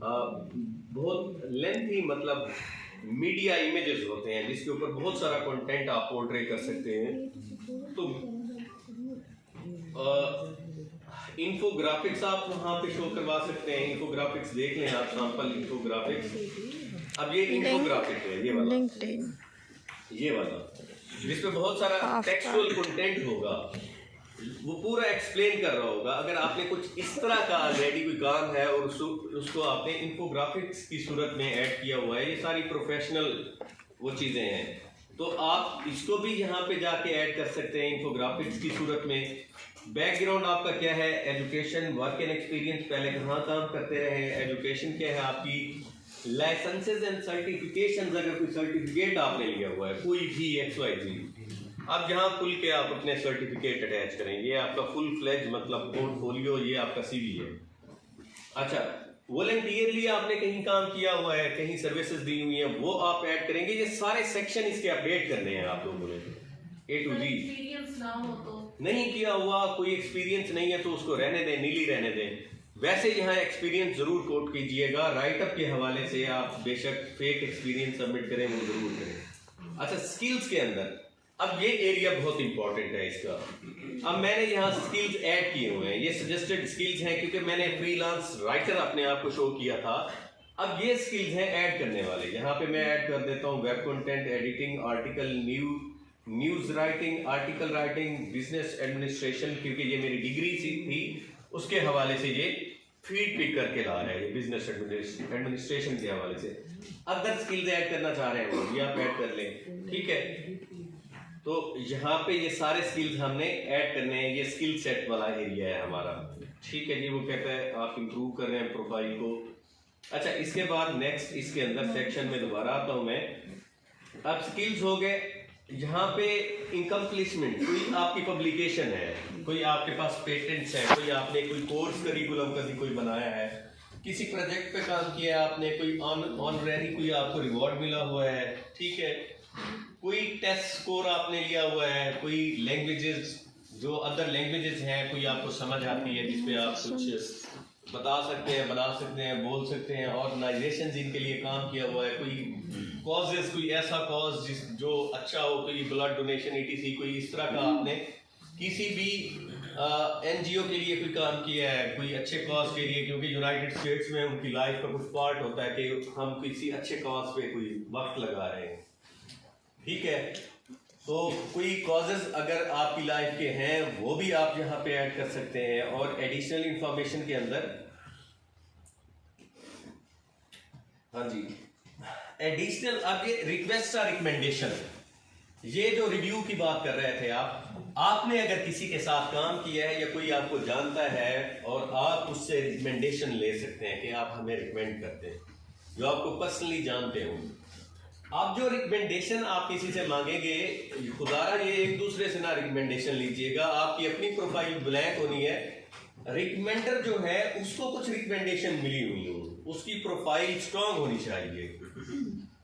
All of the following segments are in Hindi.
बहुत लेंथी मतलब मीडिया इमेजेस होते हैं जिसके ऊपर बहुत सारा कंटेंट आप पोर्ट्रे कर सकते हैं। तो इन्फोग्राफिक्स आप वहाँ पे शो करवा सकते हैं। इन्फोग्राफिक्स देख लें आप, सैंपल इन्फोग्राफिक्स। अब ये इन्फोग्राफिक है, ये वाला जिसमें बहुत सारा टेक्सचुअल कंटेंट होगा, वो पूरा एक्सप्लेन कर रहा होगा। अगर आपने कुछ इस तरह का ऑलरेडी कोई काम है और उसको आपने इन्फोग्राफिक्स की सूरत में ऐड किया हुआ है, ये सारी प्रोफेशनल वो चीज़ें हैं, तो आप इसको भी यहाँ पे जाके ऐड कर सकते हैं इन्फोग्राफिक्स की सूरत में। बैकग्राउंड आपका क्या है, एजुकेशन, वर्क एंड एक्सपीरियंस, पहले कहाँ काम करते रहे, एजुकेशन क्या है आपकी, लाइसेंसेज एंड सर्टिफिकेशन, अगर कोई सर्टिफिकेट आपने लिया हुआ है कोई भी XYZ, अब जहाँ खुल के आप अपने सर्टिफिकेट अटैच करें, ये आपका फुल फ्लेज मतलब पोर्टफोलियो, ये आपका CV है। अच्छा, वॉलंटियरली आपने कहीं काम किया हुआ है, कहीं सर्विसेज दी हुई है, वो आप ऐड करेंगे। ये सारे सेक्शन इसके अपडेट करने हैं आप लोगों ने A to Z। एक्सपीरियंस ना हो तो नहीं किया हुआ, कोई एक्सपीरियंस नहीं है तो उसको रहने दें, नीली रहने दें। वैसे यहाँ एक्सपीरियंस जरूर कोट कीजिएगा, राइटअप के हवाले से आप बेशक फेक एक्सपीरियंस सबमिट करें, वो जरूर करें। अच्छा, स्किल्स के अंदर अब ये एरिया बहुत इंपॉर्टेंट है इसका। अब मैंने यहाँ स्किल्स ऐड किए हुए हैं, ये सजेस्टेड स्किल्स हैं क्योंकि मैंने फ्रीलांस राइटर अपने आप को शो किया था। अब ये स्किल्स हैं ऐड करने वाले, यहाँ पे मैं ऐड कर देता हूँ web content editing, article news writing, article writing, business administration, क्योंकि ये मेरी डिग्री थी उसके हवाले से ये फीड पिक करके ला रहे हैं, ये बिजनेस एडमिनिस्ट्रेशन के हवाले से। अदर स्किल्स ऐड करना चाह रहे हैं वो, ये आप ऐड कर लें, ठीक है। तो यहाँ पे ये सारे स्किल्स हमने ऐड करने हैं, ये स्किल सेट वाला एरिया है हमारा, ठीक है जी। वो कहता है आप इंप्रूव कर रहे हैं प्रोफाइल को। अच्छा, इसके बाद नेक्स्ट इसके अंदर सेक्शन में दोबारा आता हूँ मैं। अब स्किल्स हो गए, यहाँ पे इनकम्प्लिशमेंट, कोई आपकी पब्लिकेशन है, कोई आपके पास पेटेंट्स है, कोई आपने कोई कोर्स करिकुलम कभी कोई बनाया है, किसी प्रोजेक्ट पे काम किया है आपने, कोई ऑनरेरी कोई आपको रिवॉर्ड मिला हुआ है, ठीक है, कोई टेस्ट स्कोर आपने लिया हुआ है, कोई लैंग्वेजेस जो अदर लैंग्वेजेस हैं कोई आपको समझ आती है जिसपे आप कुछ बता सकते हैं, बना सकते हैं, बोल सकते हैं, ऑर्गेनाइजेशन जिनके लिए काम किया हुआ है, कोई कॉजेस, कोई ऐसा कॉज जो अच्छा हो, कोई ब्लड डोनेशन ETC, कोई इस तरह का आपने किसी भी NGO के लिए कोई काम किया है, कोई अच्छे कॉज के लिए, क्योंकि यूनाइटेड स्टेट्स में उनकी लाइफ का कुछ पार्ट होता है कि हम किसी अच्छे कॉज पे कोई वक्त लगा रहे हैं, ठीक है। तो कोई कॉजेज अगर आपकी लाइफ के हैं वो भी आप यहाँ पे ऐड कर सकते हैं। और एडिशनल इंफॉर्मेशन के अंदर, हाँ जी, एडिशनल अब ये रिक्वेस्ट और रिकमेंडेशन, ये जो रिव्यू की बात कर रहे थे आपने अगर किसी के साथ काम किया है या कोई आपको जानता है और आप उससे रिकमेंडेशन ले सकते हैं कि आप हमें रिकमेंड करते हैं, जो आपको पर्सनली जानते हो। आप जो रिकमेंडेशन आप किसी से मांगेंगे, खुदारा ये एक दूसरे से ना रिकमेंडेशन लीजिएगा, आपकी अपनी प्रोफाइल ब्लैंक होनी है। रिकमेंडर जो है उसको कुछ रिकमेंडेशन मिली हुई हो, उसकी प्रोफाइल स्ट्रांग होनी चाहिए।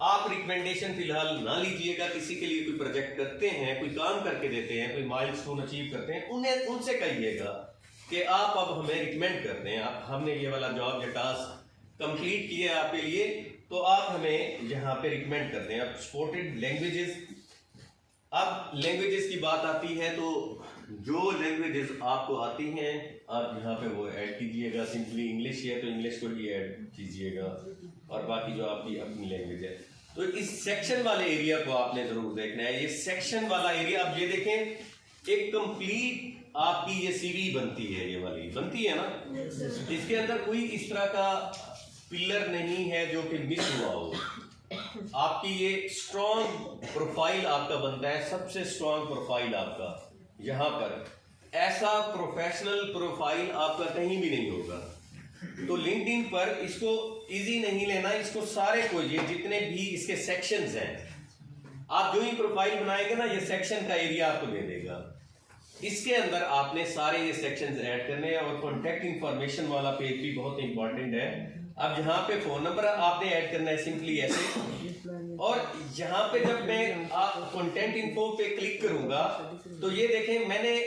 आप रिकमेंडेशन फिलहाल ना लीजिएगा। किसी के लिए कोई प्रोजेक्ट करते हैं, कोई काम करके देते हैं, कोई माइलस्टोन अचीव करते हैं, उन्हें उनसे कहिएगा कि आप अब हमें रिकमेंड करते हैं, आप हमने ये वाला जॉब या टास्क कंप्लीट किया है आपके लिए, तो आप हमें यहाँ पे रिकमेंड करते हैं। अब सपोर्टेड लैंग्वेजेस, अब लैंग्वेजेस की बात आती है तो जो लैंग्वेजेस आपको आती हैं आप यहाँ पे वो ऐड कीजिएगा। सिंपली इंग्लिश है तो इंग्लिश को भी ऐड कीजिएगा, और बाकी जो आपकी अपनी लैंग्वेज है। तो इस सेक्शन वाले एरिया को आपने जरूर देखना है। ये सेक्शन वाला एरिया, आप ये देखें, एक कंप्लीट आपकी ये CV बनती है, ये वाली बनती है ना, इसके अंदर कोई इस तरह का पिलर नहीं है जो कि मिस हुआ हो। आपकी ये स्ट्रॉन्ग प्रोफाइल आपका बनता है, सबसे स्ट्रॉन्ग प्रोफाइल आपका यहाँ पर। ऐसा प्रोफेशनल प्रोफाइल आपका कहीं भी नहीं होगा। तो लिंक्डइन पर इसको इजी नहीं लेना, इसको सारे को, ये जितने भी इसके सेक्शंस हैं, आप जो ही प्रोफाइल बनाएंगे ना, ये सेक्शन का एरिया आपको दे देगा। इसके अंदर आपने सारे ये सेक्शंस ऐड करने हैं। और कॉन्टेक्ट इंफॉर्मेशन वाला पेज भी बहुत इंपॉर्टेंट है। अब यहाँ पे फोन नंबर आपने ऐड करना है, सिंपली ऐसे। और यहाँ पे जब मैं कंटेंट इन्फो पे क्लिक करूंगा तो ये देखें, मैंने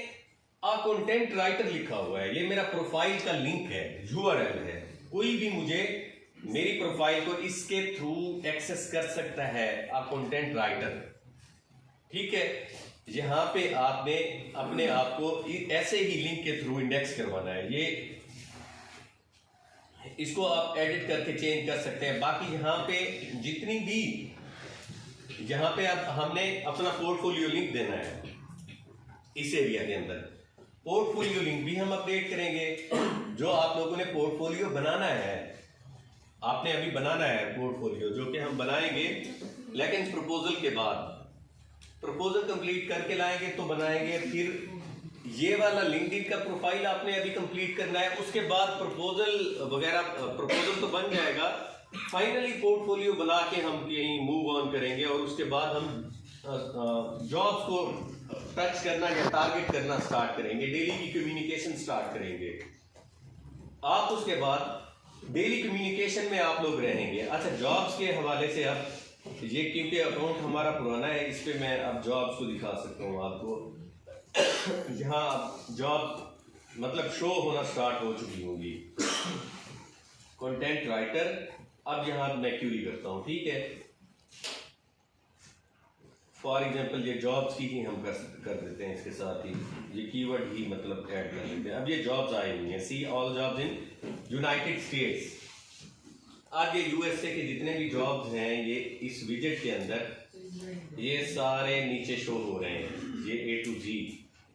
कंटेंट राइटर लिखा हुआ है, ये मेरा प्रोफाइल का लिंक है, URL है। कोई भी मुझे मेरी प्रोफाइल को इसके थ्रू एक्सेस कर सकता है कंटेंट राइटर। ठीक है, यहाँ पे आपने अपने आप को ऐसे ही लिंक के थ्रू इंडेक्स करवाना है। ये इसको आप एडिट करके चेंज कर सकते हैं। बाकी यहाँ पे जितनी भी यहाँ पे अब हमने अपना पोर्टफोलियो लिंक देना है, इस एरिया के अंदर पोर्टफोलियो लिंक भी हम अपडेट करेंगे। जो आप लोगों ने पोर्टफोलियो बनाना है, आपने अभी बनाना है पोर्टफोलियो, जो कि हम बनाएंगे, लेकिन प्रपोजल के बाद, प्रपोजल कंप्लीट करके लाएंगे तो बनाएंगे। फिर ये वाला लिंक्डइन का प्रोफाइल आपने अभी कंप्लीट करना है, उसके बाद प्रपोजल वगैरह, प्रपोजल तो बन जाएगा, फाइनली पोर्टफोलियो बना के हम कहीं मूव ऑन करेंगे और उसके बाद हम जॉब्स को टच करना या टारगेट करना स्टार्ट करेंगे, डेली की कम्युनिकेशन स्टार्ट करेंगे। आप उसके बाद डेली कम्युनिकेशन में आप लोग रहेंगे। अच्छा, जॉब्स के हवाले से अब ये क्योंकि अकाउंट हमारा पुराना है, इस पे मैं अब जॉब्स को दिखा सकता हूँ आपको। यहाँ जॉब मतलब शो होना स्टार्ट हो चुकी होगी। कंटेंट राइटर, अब यहाँ मैं क्यूरी करता हूँ। ठीक है, फॉर एग्जांपल ये जॉब्स की ही हम कर देते हैं, इसके साथ ही ये कीवर्ड ही मतलब ऐड कर लेते हैं। अब ये जॉब्स आई हुई हैं, see all jobs in United States. अब ये यूएसए के जितने भी जॉब्स हैं, ये इस विजेट के अंदर ये सारे नीचे शो हो रहे हैं, ये A to G।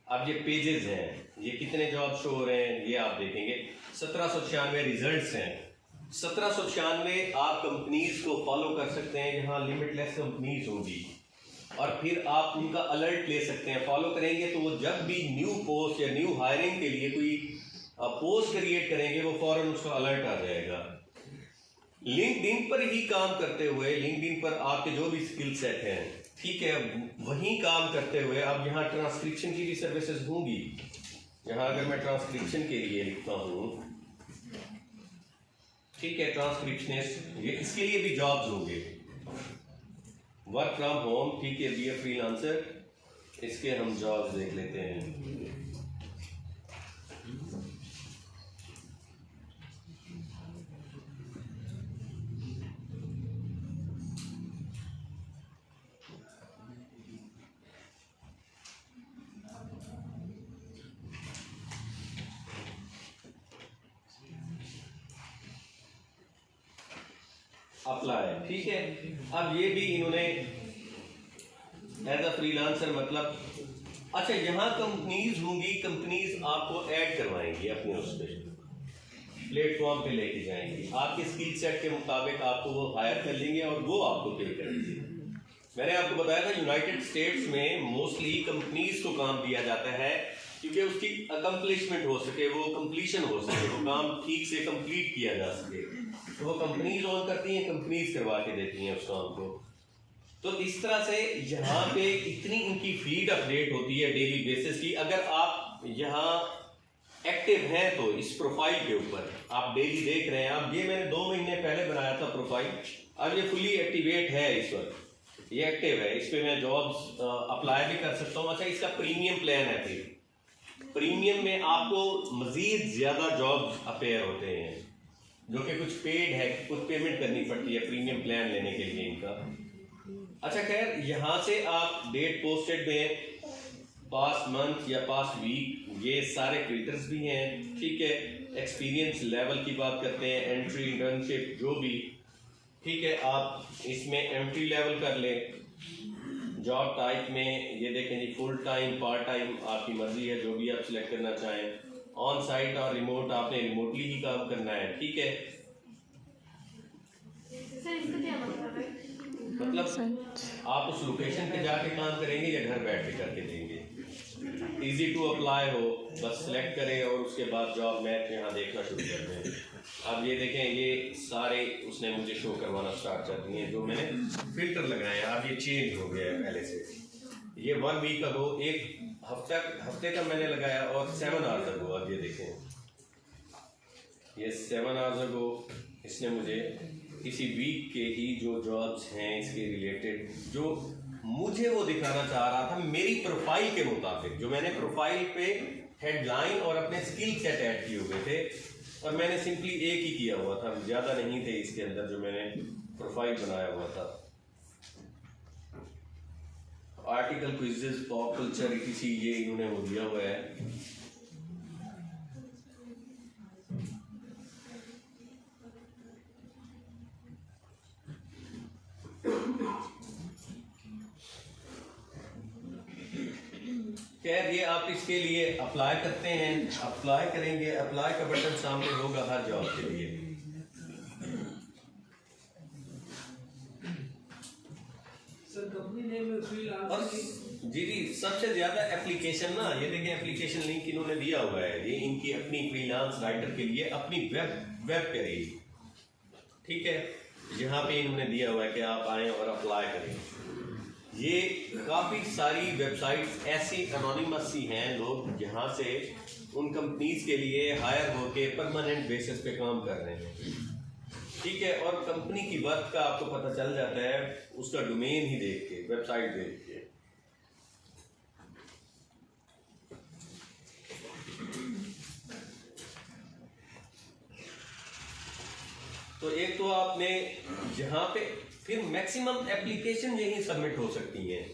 अब ये पेजेस हैं, ये कितने जॉब शो हो रहे हैं ये आप देखेंगे। 1796 रिजल्ट्स हैं। 1796 आप कंपनीज को फॉलो कर सकते हैं, यहाँ लिमिटलेस कंपनीज होंगी, और फिर आप उनका अलर्ट ले सकते हैं। फॉलो करेंगे तो वो जब भी न्यू पोस्ट या न्यू हायरिंग के लिए कोई पोस्ट क्रिएट करेंगे, वो फौरन उसका अलर्ट आ जाएगा। लिंक्डइन पर ही काम करते हुए, लिंक्डइन पर आपके जो भी स्किल सेट हैं, ठीक है, वहीं काम करते हुए अब यहाँ ट्रांसक्रिप्शन की भी सर्विसेज होंगी। यहाँ अगर मैं ट्रांसक्रिप्शन के लिए लिखता हूँ, ठीक है, ट्रांसक्रिप्शनिस्ट, ये इसके लिए भी जॉब्स होंगे। वर्क फ्रॉम होम, ठीक है, बी ए फ्रीलांसर, इसके हम जॉब्स देख लेते हैं। अप्लाई, ठीक है। अब ये भी इन्होंने एज अ फ्रीलांसर मतलब, अच्छा, यहाँ कंपनीज होंगी, कंपनीज आपको ऐड करवाएंगी अपने उस पे प्लेटफॉर्म पे लेके जाएंगी, आपके स्किल सेट के मुताबिक आपको वो हायर कर लेंगे और वो आपको पे करेंगे। मैंने आपको बताया था यूनाइटेड स्टेट्स में मोस्टली कंपनीज को काम दिया जाता है, क्योंकि उसकी अकम्पलिशमेंट हो सके, वो कंप्लीशन हो सके, वो काम ठीक से कंप्लीट किया जा सके, तो वो कंपनीज ऑन करती हैं, कंपनीज करवा के देती हैं उस काम को। तो इस तरह से यहाँ पे इतनी इनकी फीड अपडेट होती है डेली बेसिस की। अगर आप यहाँ एक्टिव हैं तो इस प्रोफाइल के ऊपर आप डेली देख रहे हैं। अब ये मैंने 2 महीने पहले बनाया था प्रोफाइल, अब ये फुली एक्टिवेट है, इस वक्त ये एक्टिव है, इस पे मैं जॉब्स अप्लाई भी कर सकता हूँ। अच्छा, इसका प्रीमियम प्लान है, फिर प्रीमियम में आपको मजीद ज्यादा जॉब्स अपेयर होते हैं, जो कि कुछ पेड है, कुछ पेमेंट करनी पड़ती है प्रीमियम प्लान लेने के लिए इनका। अच्छा, खैर, यहाँ से आप डेट पोस्टेड में, पास्ट मंथ या पास्ट वीक, ये सारे फिल्टर्स भी हैं, ठीक है। एक्सपीरियंस लेवल की बात करते हैं, एंट्री, इंटर्नशिप, जो भी, ठीक है, आप इसमें एंट्री लेवल कर लें। जॉब टाइप में ये देखें जी, फुल टाइम, पार्ट टाइम, आपकी मर्जी है, जो भी आप सिलेक्ट करना चाहें। ऑन साइट और रिमोट, आपने रिमोटली ही काम करना है, ठीक है। मतलब आप उस लोकेशन पे जाके काम करेंगे या घर बैठ के करके देंगे। इजी टू अप्लाई हो, बस सिलेक्ट करें और उसके बाद जॉब मैच यहाँ देखना शुरू कर दें। अब ये देखें, ये सारे उसने मुझे शो करवाना स्टार्ट कर दिए जो मैंने फिल्टर लगाए हैं। अब ये चेंज हो गया है पहले से। ये 1 वीक अगो, 1 हफ्ते का मैंने लगाया और 7 आवर्स अगो, अब ये देखें, ये 7 आवर्स अगो इसने मुझे इसी वीक के ही जो जॉब्स हैं इसके रिलेटेड, जो मुझे वो दिखाना चाह रहा था मेरी प्रोफाइल के मुताबिक, जो मैंने प्रोफाइल पे हेडलाइन और अपने स्किल सेट ऐड किए हुए थे, और मैंने सिंपली एक ही किया हुआ था, ज़्यादा नहीं थे इसके अंदर जो मैंने प्रोफाइल बनाया हुआ था। आर्टिकल, क्विज़ेस, पॉप कल्चर, किसी ये इन्होंने वो दिया हुआ है। खैर ये आप इसके लिए अप्लाई करते हैं, अप्लाई करेंगे, अप्लाई का बटन सामने होगा हर जॉब के लिए। और जी सबसे ज्यादा एप्लीकेशन ना, ये देखें एप्लीकेशन लिंक इन्होंने दिया हुआ है, ये इनकी अपनी फ्रीलांस राइटर के लिए अपनी वेब पे रहेगी, ठीक है। यहाँ पे इन्होंने दिया हुआ है कि आप आएँ और अप्लाई करें। ये काफ़ी सारी वेबसाइट्स ऐसी एनोनिमस सी हैं, लोग जहाँ से उन कंपनीज के लिए हायर होके परमानेंट बेसिस पे काम कर रहे हैं, ठीक है। और कंपनी की वर्क का आपको पता चल जाता है उसका डोमेन ही देख के, वेबसाइट देख के। तो एक तो आपने यहाँ पे फिर मैक्सिमम एप्लीकेशन यही सबमिट हो सकती हैं।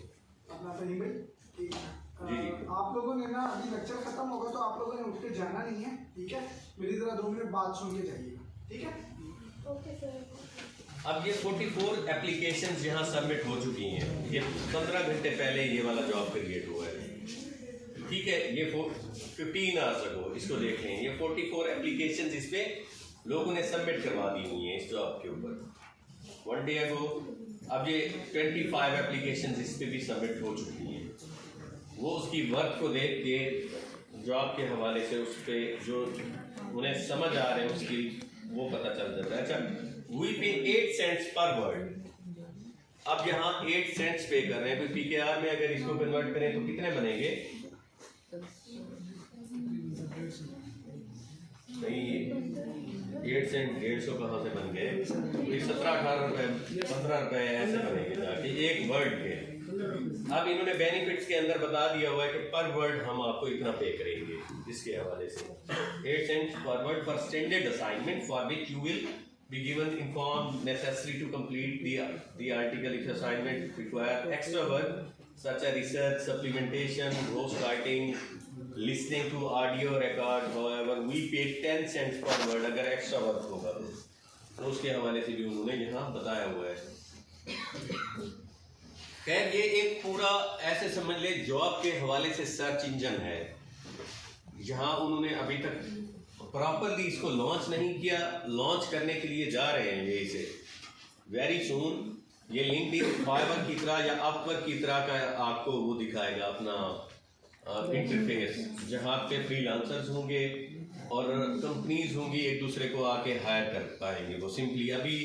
जी आप लोगों ने ना अभी लेक्चर खत्म होगा तो आप लोगों ने उठ के जाना नहीं है, ठीक है। मेरी जरा 2 मिनट बात सुन के जाइएगा, ठीक है। Okay sir. अब ये 44 एप्लीकेशंस यहाँ सबमिट हो चुकी हैं। ये 15 घंटे पहले ये वाला जॉब क्रिएट हुआ है, ठीक है। ये 15 आवर्स अगो इसको देख लें, ये 44 एप्लीकेशंस इस पे लोगों ने सबमिट करवा दी हुई हैं इस जॉब के ऊपर 1 डे अगो। अब ये 25 एप्लीकेशंस इस पे भी सबमिट हो चुकी हैं। वो उसकी वर्क को देख के जॉब के हवाले से उस पर जो उन्हें समझ आ रहे हैं उसकी वो पता चल जाता है। अच्छा, वी पे 8 सेंट्स पर वर्ड। अब यहाँ 8 सेंट्स पे कर रहे हैं, तो पीकेआर में अगर इसको कन्वर्ट करें तो कितने बनेंगे? नहीं, 8 सेंट 150 कहाँ से बन गए? 17-18 रुपए 15 रुपए ऐसे बनेंगे जाके एक वर्ड के। अब इन्होंने बेनिफिट्स के अंदर बता दिया हुआ है कि पर वर्ड हम आपको इतना पे करेंगे, इसके हवाले से 8 सेंट्स पर word for standard assignment for which you will be given informed necessary to complete the article if assignment require extra work such as research, supplementation, ghost writing, listening to audio record. However, we pay 10 cents per word अगर extra work होगा तो उसके हवाले से भी उन्होंने यहाँ बताया हुआ है। खैर ये एक पूरा ऐसे समझ ले जॉब के हवाले से सर्च इंजन है, जहाँ उन्होंने अभी तक प्रॉपरली इसको लॉन्च नहीं किया, लॉन्च करने के लिए जा रहे हैं ये इसे वेरी सून। ये लिंक्डइन, फाइवर की तरह या अपवर्क की तरह का आपको वो दिखाएगा अपना इंटरफेस, जहाँ पे फ्रीलांसर्स होंगे और कंपनीज होंगी एक दूसरे को आके हायर कर पाएंगे वो सिंपली। अभी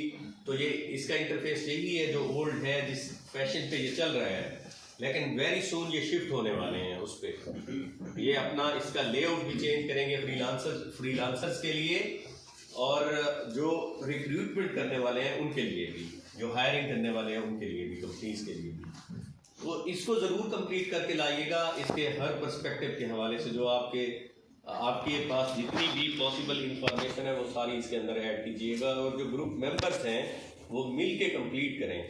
तो ये इसका इंटरफेस यही है जो ओल्ड है, जिस फैशन पे ये चल रहा है, लेकिन वेरी सून ये शिफ्ट होने वाले हैं उस पर। ये अपना इसका लेआउट भी चेंज करेंगे फ्रीलांसर्स के लिए, और जो रिक्रूटमेंट करने वाले हैं उनके लिए भी, जो हायरिंग करने वाले हैं उनके लिए भी, कंपनीज के लिए भी। तो इसको ज़रूर कंप्लीट करके लाइएगा। इसके हर पर्सपेक्टिव के हवाले से जो आपके पास जितनी भी पॉसिबल इंफॉर्मेशन है वो सारी इसके अंदर ऐड कीजिएगा, और जो ग्रुप मेंबर्स हैं वो मिल के कम्प्लीट करें।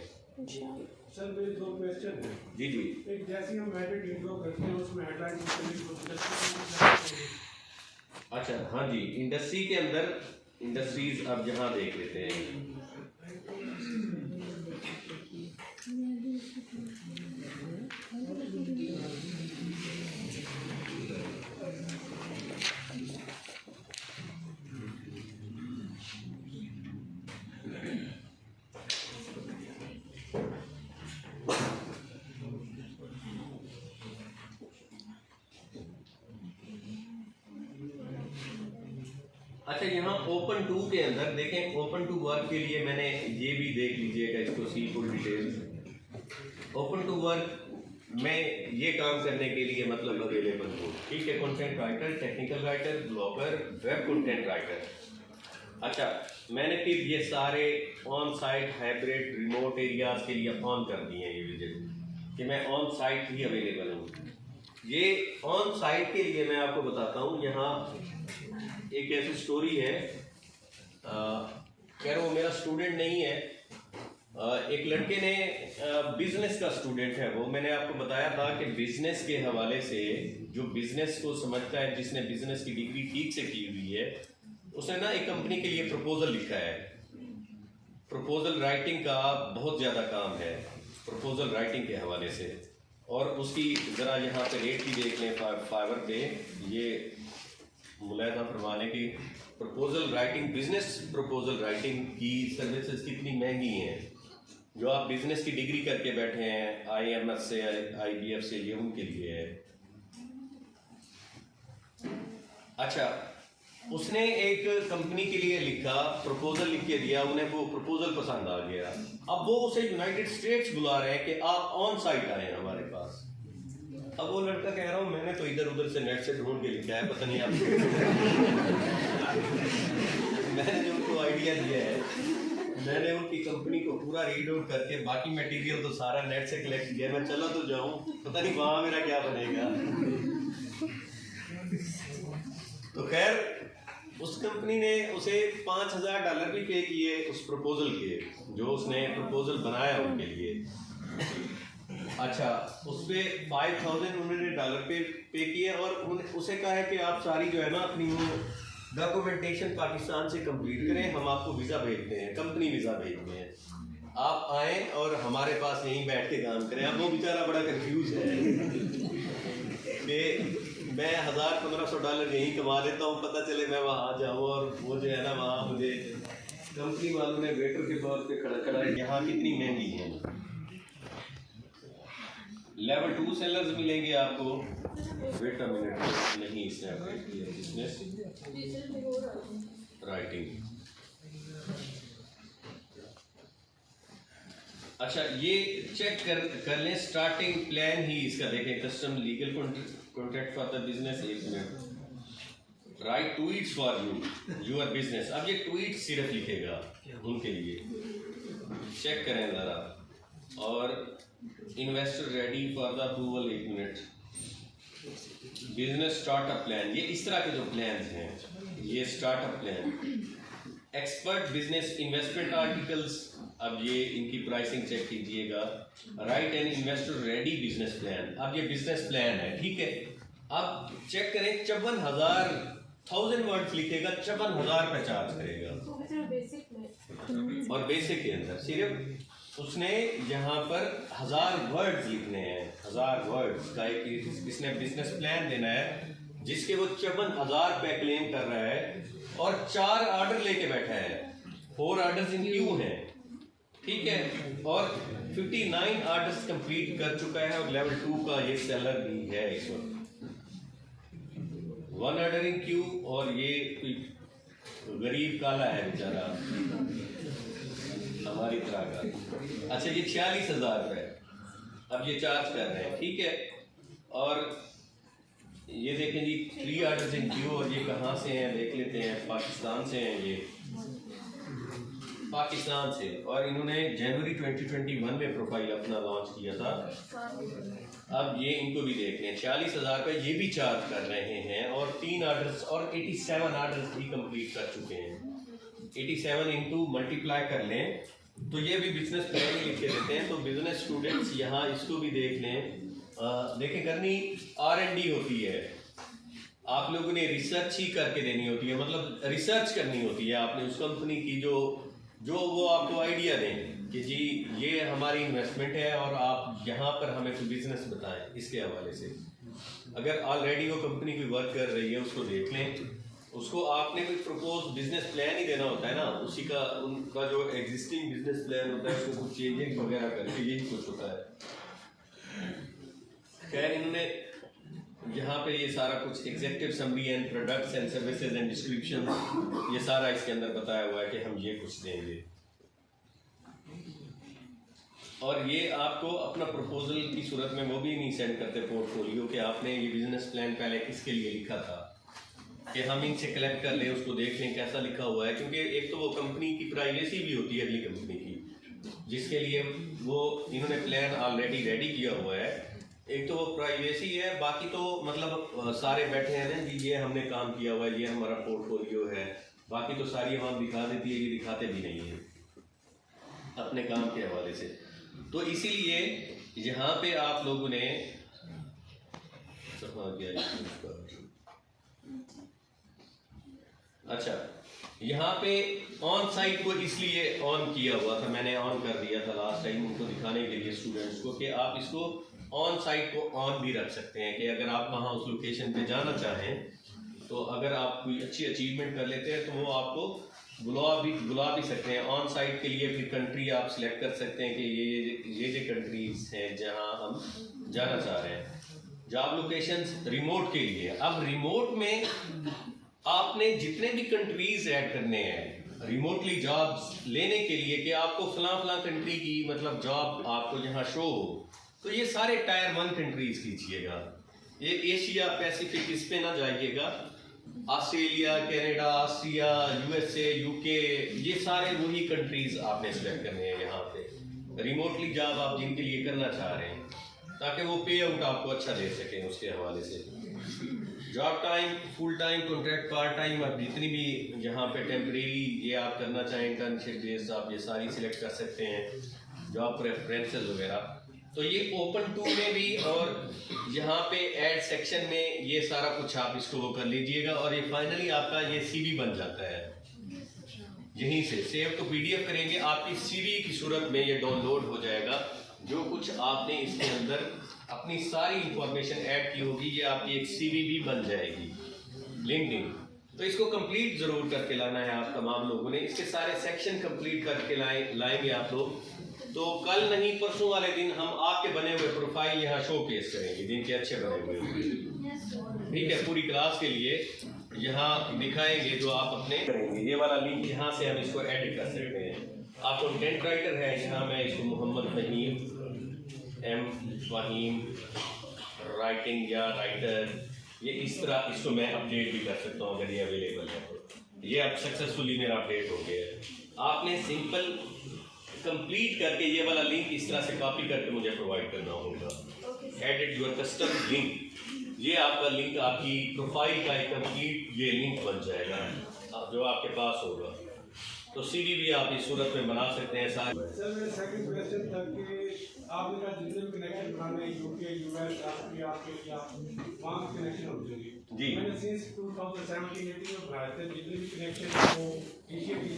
सर मेरे 2 क्वेश्चन हैं। जी जी। एक, जैसे हम एडिट इंट्रो करते हैं उसमें हेडलाइन। अच्छा हाँ जी, इंडस्ट्री के अंदर इंडस्ट्रीज अब जहाँ देख लेते हैं। अच्छा यहाँ ओपन टू के अंदर देखें, ओपन टू वर्क के लिए मैंने ये भी देख लीजिएगा इसको, see full details. Open to work में ये काम करने के लिए मतलब अवेलेबल हो, ठीक है। Content writer, technical writer, blogger, web content writer. अच्छा मैंने फिर ये सारे on site, hybrid, remote areas के लिए ऑन कर दिए हैं ये विजिट, कि मैं ऑन साइट ही अवेलेबल हूँ। ये ऑन साइट के लिए मैं आपको बताता हूँ, यहाँ एक ऐसी स्टोरी है, खैर वो मेरा स्टूडेंट नहीं है, एक लड़के ने बिजनेस का स्टूडेंट है वो, मैंने आपको बताया था कि बिजनेस के हवाले से जो बिजनेस को समझता है, जिसने बिजनेस की डिग्री ठीक से की हुई है, उसने ना एक कंपनी के लिए प्रपोजल लिखा है। प्रपोजल राइटिंग का बहुत ज़्यादा काम है प्रपोजल राइटिंग के हवाले से, और उसकी ज़रा यहाँ पे रेट भी देख लें फाइवर पे, ये मुलायदा फरमाने की proposal writing, business proposal writing की सर्विसेज कितनी महंगी हैं। जो आप बिजनेस की डिग्री करके बैठे हैं IMS से, IBF से, ये उनके लिए है। अच्छा, उसने एक कंपनी के लिए लिखा, प्रपोजल लिख के दिया, उन्हें वो प्रपोजल पसंद आ गया। अब वो उसे यूनाइटेड स्टेट्स बुला रहे हैं कि आप ऑन साइट आए हमारे पास। अब वो लड़का कह रहा हूँ मैंने तो इधर उधर से नेट से ढूंढ के लिखा है, पता नहीं आप मैंने जो उनको आइडिया दिया है, मैंने उनकी कंपनी को पूरा रीड आउट करके बाकी मटेरियल तो सारा नेट से कलेक्ट किया। मैं चला तो जाऊँ, पता नहीं वहाँ मेरा क्या बनेगा। तो खैर उस कंपनी ने उसे $5000 भी पे किए उस प्रपोजल के, जो उसने प्रपोजल बनाया उनके लिए। अच्छा, उस पर $5000 उन्होंने डॉलर पे किए, और उसे कहा है कि आप सारी जो है ना अपनी वो डॉक्यूमेंटेशन पाकिस्तान से कंप्लीट करें, हम आपको वीज़ा भेजते हैं, कंपनी वीज़ा भेजते हैं, आप आएँ और हमारे पास यहीं बैठ के काम करें। अब वो बेचारा बड़ा कंफ्यूज है कि मैं $1000-1500 यहीं कमा लेता हूँ, पता चले मैं वहाँ जाऊँ और वो जो है ना वहाँ मुझे कंपनी वालों ने वेटर के तौर पे खड़ा यहाँ कितनी महंगी है। लेवल 2 सेलर्स मिलेंगे आपको। वेट अ मिनट, नहीं इसने अपडेट किया बिजनेस राइटिंग। अच्छा, ये चेक कर लें, स्टार्टिंग प्लान ही इसका देखें, custom legal contract for the business. 1 minute, write tweets for your business. अब ये ट्वीट सिर्फ लिखेगा उनके लिए, चेक करें ज़रा। और investor ready for the approval. 1 minute, business startup plan, ये इस तरह के जो प्लान हैं, ये startup plan. Expert business investment articles, अब ये इनकी प्राइसिंग चेक कीजिएगा। Right and investor ready business plan, अब ये बिजनेस प्लान है, ठीक है। अब चेक करें, 54,000 वर्ड्स लिखेगा, 54,000 रुपये चार्ज करेगा। और बेसिक के अंदर सिर्फ उसने यहाँ पर 1000 वर्ड्स लिखने हैं, 1000 वर्ड्स का एक इसने बिजनेस प्लान देना है, जिसके वो 54,000 रुपये क्लेम कर रहा है, और 4 ऑर्डर लेके बैठा है, 4 ऑर्डर्स इन क्यू हैं, ठीक है। और 59 ऑर्डर्स कंप्लीट कर चुका है, और लेवल 2 का ये सेलर भी है इस वक्त। 1 ऑर्डर इन क्यू, और ये गरीब काला है बेचारा हमारी तरह का। अच्छा, ये 46,000 रुपये अब ये चार्ज कर रहे हैं, ठीक है। और ये देखें जी, 3 ऑर्डर्स इन क्यू, और ये कहाँ से हैं देख लेते हैं, पाकिस्तान से हैं, ये पाकिस्तान से। और इन्होंने जनवरी 2021 में प्रोफाइल अपना लॉन्च किया था। अब ये इनको भी देख लें, 46,000 रुपये ये भी चार्ज कर रहे हैं, और 3 ऑर्डर्स और 87 ऑर्डर्स भी कंप्लीट कर चुके हैं। 87 इंटू मल्टीप्लाई कर लें तो ये भी बिजनेस प्लान ही लिख के देते हैं। तो बिजनेस स्टूडेंट्स यहाँ इसको भी देख लें। देखें, करनी R&D होती है, आप लोगों ने रिसर्च ही करके देनी होती है, मतलब रिसर्च करनी होती है आपने उस कंपनी की, जो वो आपको आइडिया दें कि जी ये हमारी इन्वेस्टमेंट है और आप यहाँ पर हमें कोई बिजनेस बताएं इसके हवाले से। अगर ऑलरेडी वो कंपनी कोई वर्क कर रही है उसको देख लें, उसको आपने कोई प्रपोज बिजनेस प्लान ही देना होता है ना, उसी का उनका जो एग्जिस्टिंग बिजनेस प्लान होता है उसको कुछ चेंजिंग वगैरह करके यही कुछ होता है। खैर, इन्होंने यहाँ पे ये सारा कुछ executive summary and products and services and description, ये सारा इसके अंदर बताया हुआ है कि हम ये कुछ देंगे। और ये आपको अपना प्रपोजल की सूरत में वो भी नहीं सेंड करते पोर्टफोलियो कि आपने ये बिजनेस प्लान पहले किसके लिए लिखा था, कि हम इनसे कलेक्ट कर लें, उसको देख लें कैसा लिखा हुआ है। क्योंकि एक तो वो कंपनी की प्राइवेसी भी होती है अगली कंपनी की, जिसके लिए वो इन्होंने प्लान ऑलरेडी रेडी किया हुआ है। एक तो वो प्राइवेसी है, बाकी तो मतलब सारे बैठे हैं ना जी, ये हमने काम किया हुआ है, ये हमारा पोर्टफोलियो है, बाकी तो सारी आवाम दिखा देती है, ये दिखाते भी नहीं है अपने काम के हवाले से। तो इसीलिए यहाँ पे आप लोगों ने अच्छा, यहाँ पे ऑन साइट को इसलिए ऑन किया हुआ था, मैंने ऑन कर दिया था लास्ट टाइम उनको दिखाने के लिए स्टूडेंट्स को, कि आप इसको ऑन साइट को ऑन भी रख सकते हैं, कि अगर आप वहाँ उस लोकेशन पे जाना चाहें तो अगर आप कोई अच्छी अचीवमेंट कर लेते हैं तो वो आपको बुला भी सकते हैं ऑन साइट के लिए। फिर कंट्री आप सिलेक्ट कर सकते हैं कि ये कंट्रीज हैं जहाँ हम जाना चाह रहे हैं। जॉब लोकेशंस रिमोट के लिए, अब रिमोट में आपने जितने भी कंट्रीज ऐड करने हैं रिमोटली जॉब्स लेने के लिए, कि आपको फला कंट्री की मतलब जॉब आपको जहाँ शो हो, तो ये सारे टायर 1 कंट्रीज कीजिएगा। ये एशिया पैसिफिक इस पे ना जाइएगा, Australia, Canada, Austria, USA, UK, ये सारे वही कंट्रीज आपने सेलेक्ट करने हैं यहाँ पे रिमोटली जॉब आप जिनके लिए करना चाह रहे हैं, ताकि वो पे आउट आपको अच्छा दे सकें उसके हवाले से। Job time, full time, contract, part time, आप जितनी भी यहाँ पे टेम्परेरी ये आप करना चाहें इंटर्नशिप बेस्ड, आप ये सारी सिलेक्ट कर सकते हैं, जॉब प्रेफरेंसेस वगैरह। तो ये ओपन टू में भी और यहाँ पे ऐड सेक्शन में ये सारा कुछ आप इसको वो कर लीजिएगा, और ये फाइनली आपका ये सीवी बन जाता है। यहीं से सेव तो पीडीएफ करेंगे, आपकी सीवी की सूरत में ये डाउनलोड हो जाएगा। जो कुछ आपने इसके अंदर अपनी सारी इंफॉर्मेशन ऐड की होगी, ये आपकी एक सीवी भी बन जाएगी लिंक्डइन। तो इसको कंप्लीट जरूर करके लाना है आप तमाम लोगों ने, इसके सारे सेक्शन कंप्लीट करके लाएंगे आप लोग। तो कल नहीं परसों वाले दिन हम आपके बने हुए प्रोफाइल यहाँ शो केस करेंगे, जिनके अच्छे बने हुए होंगे, ठीक है, पूरी क्लास के लिए यहाँ दिखाएंगे जो आप अपने करेंगे। ये वाला लिंक यहाँ से हम इसको एडिट कर सकते हैं। आप कंटेंट राइटर है, यहाँ मैं इसको मोहम्मद फ़हीम राइटिंग या राइटर, ये इस तरह इसको मैं अपडेट भी कर सकता हूँ अगर ये अवेलेबल है तो। ये अब सक्सेसफुली मेरा अपडेट हो गया है। आपने सिंपल कंप्लीट करके ये वाला लिंक इस तरह से कॉपी करके मुझे प्रोवाइड करना होगा। एडिट योर कस्टम लिंक, ये आपका लिंक आपकी प्रोफाइल का एक कंप्लीट ये लिंक बन जाएगा जो आपके पास होगा। तो सीवी भी आप इस सूरत में बना सकते हैं सारे। सर मेरा सेकंड क्वेश्चन था कि आपने कहा जितने भी कनेक्शन बनाने यूके, यूएस, आपके वहाँ कनेक्शन हो जाएंगे जी। मैंने सिंस 2017-18 में बनाए थे, जितने भी कनेक्शन वो एशिया के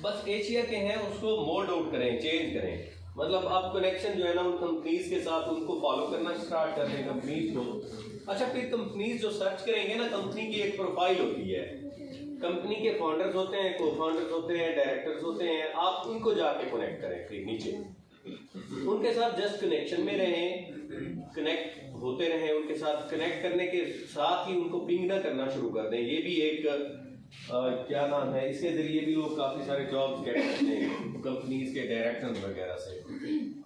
बस एशिया के हैं, उसको मोल्ड आउट करें, चेंज करें। मतलब आप कनेक्शन जो है ना उन कंपनीज के साथ उनको फॉलो करना स्टार्ट कर दें कंपनीज को। अच्छा, फिर कंपनीज जो सर्च करेंगे ना, कंपनी की एक प्रोफाइल होती है, कंपनी के फाउंडर्स होते हैं, को फाउंडर्स होते हैं, डायरेक्टर्स होते हैं, आप उनको जाके कनेक्ट करें। फिर नीचे उनके साथ जस्ट कनेक्शन में रहें, कनेक्ट होते रहें उनके साथ। कनेक्ट करने के साथ ही उनको पिंग ना करना शुरू कर दें। ये भी एक क्या नाम है, इसके जरिए भी लोग काफ़ी सारे जॉब्स गेट करते हैं कंपनीज के डायरेक्टर्स वगैरह से।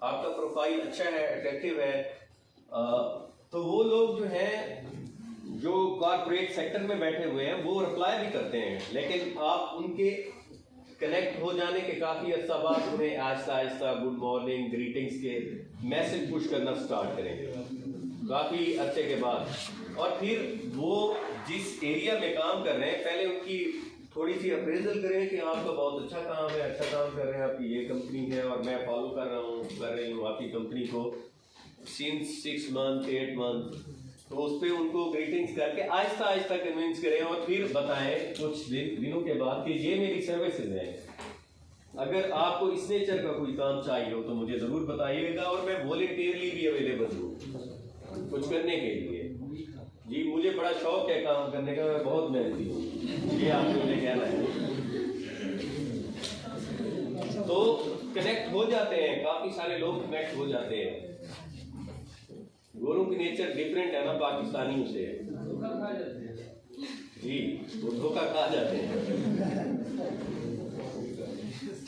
आपका प्रोफाइल अच्छा है, अट्रैक्टिव है, तो वो लोग जो हैं जो कॉर्पोरेट सेक्टर में बैठे हुए हैं वो रिप्लाई भी करते हैं, लेकिन आप उनके कनेक्ट हो जाने के काफ़ी अर्सा बाद उन्हें Aahista Aahista good morning, greetings के मैसेज पुश करना स्टार्ट करेंगे काफ़ी अर्से के बाद। और फिर वो जिस एरिया में काम कर रहे हैं पहले उनकी थोड़ी सी अप्रेजल करें कि आपका बहुत अच्छा काम है, अच्छा काम कर रहे हैं, आपकी ये कंपनी है और मैं फॉलो कर रही हूँ आपकी कंपनी को सिंस 6 मंथ 8 मंथ। तो उस पर उनको ग्रीटिंग्स करके आहिस्ता आहिस्ता कन्विंस करें और फिर बताएं कुछ दिनों के बाद कि ये मेरी सर्विसेज हैं, अगर आपको इस नेचर का कोई काम चाहिए हो तो मुझे ज़रूर बताइएगा और मैं वॉलंटियरली भी अवेलेबल हूँ कुछ करने के लिए। जी, मुझे बड़ा शौक है काम करने का, मैं बहुत मेहनती हूँ, ये आपको मुझे कहना है। तो कनेक्ट हो जाते हैं, काफ़ी सारे लोग कनेक्ट हो जाते हैं। गोरों की नेचर डिफरेंट है ना पाकिस्तानियों से, जी, वो धोखा खा जाते हैं।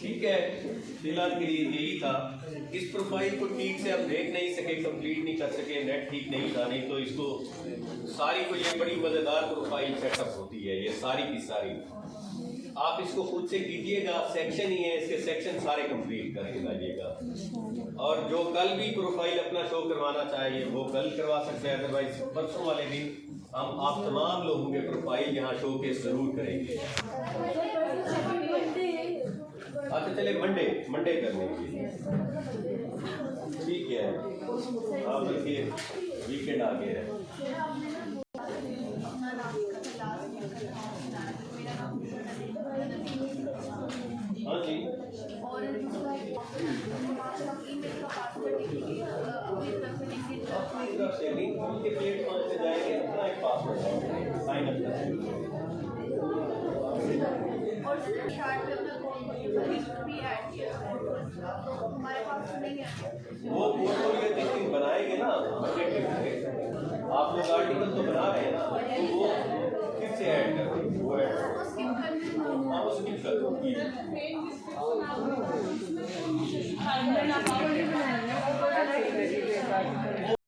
ठीक है, फिलहाल के लिए यही था। इस प्रोफाइल को ठीक से हम देख नहीं सके, कंप्लीट नहीं कर सके, नेट ठीक नहीं था, नहीं तो इसको सारी को ये बड़ी मज़ेदार प्रोफाइल सेटअप होती है, ये सारी की सारी आप इसको खुद से कीजिएगा, सेक्शन ही है, इसके सेक्शन सारे कंप्लीट करके लाइएगा। और जो कल भी प्रोफाइल अपना शो करवाना चाहिए वो कल करवा सकते हैं, अदरवाइज परसों वाले दिन हम आप तमाम लोगों के प्रोफाइल यहाँ शो केस जरूर करेंगे। अच्छा चले मंडे करने के लिए ठीक है। हाँ बल्कि वीकेंड आ गया है। हाँ जी और अपनी तरफ से लिंक के प्लेटफॉर्म पे जाएंगे, अपना एक पासवर्ड साइन अप करेंगे। और चार्ट पे अपना भी ऐड किया तो हमारे पास नहीं है वो पोर्टफोलियो जिस दिन बनाएंगे ना आप लोग आर्टिकल तो बना रहे हैं ना, तो वो फिर से ऐड करेंगे, वो ऐड हाँ वो स्किप कर दो।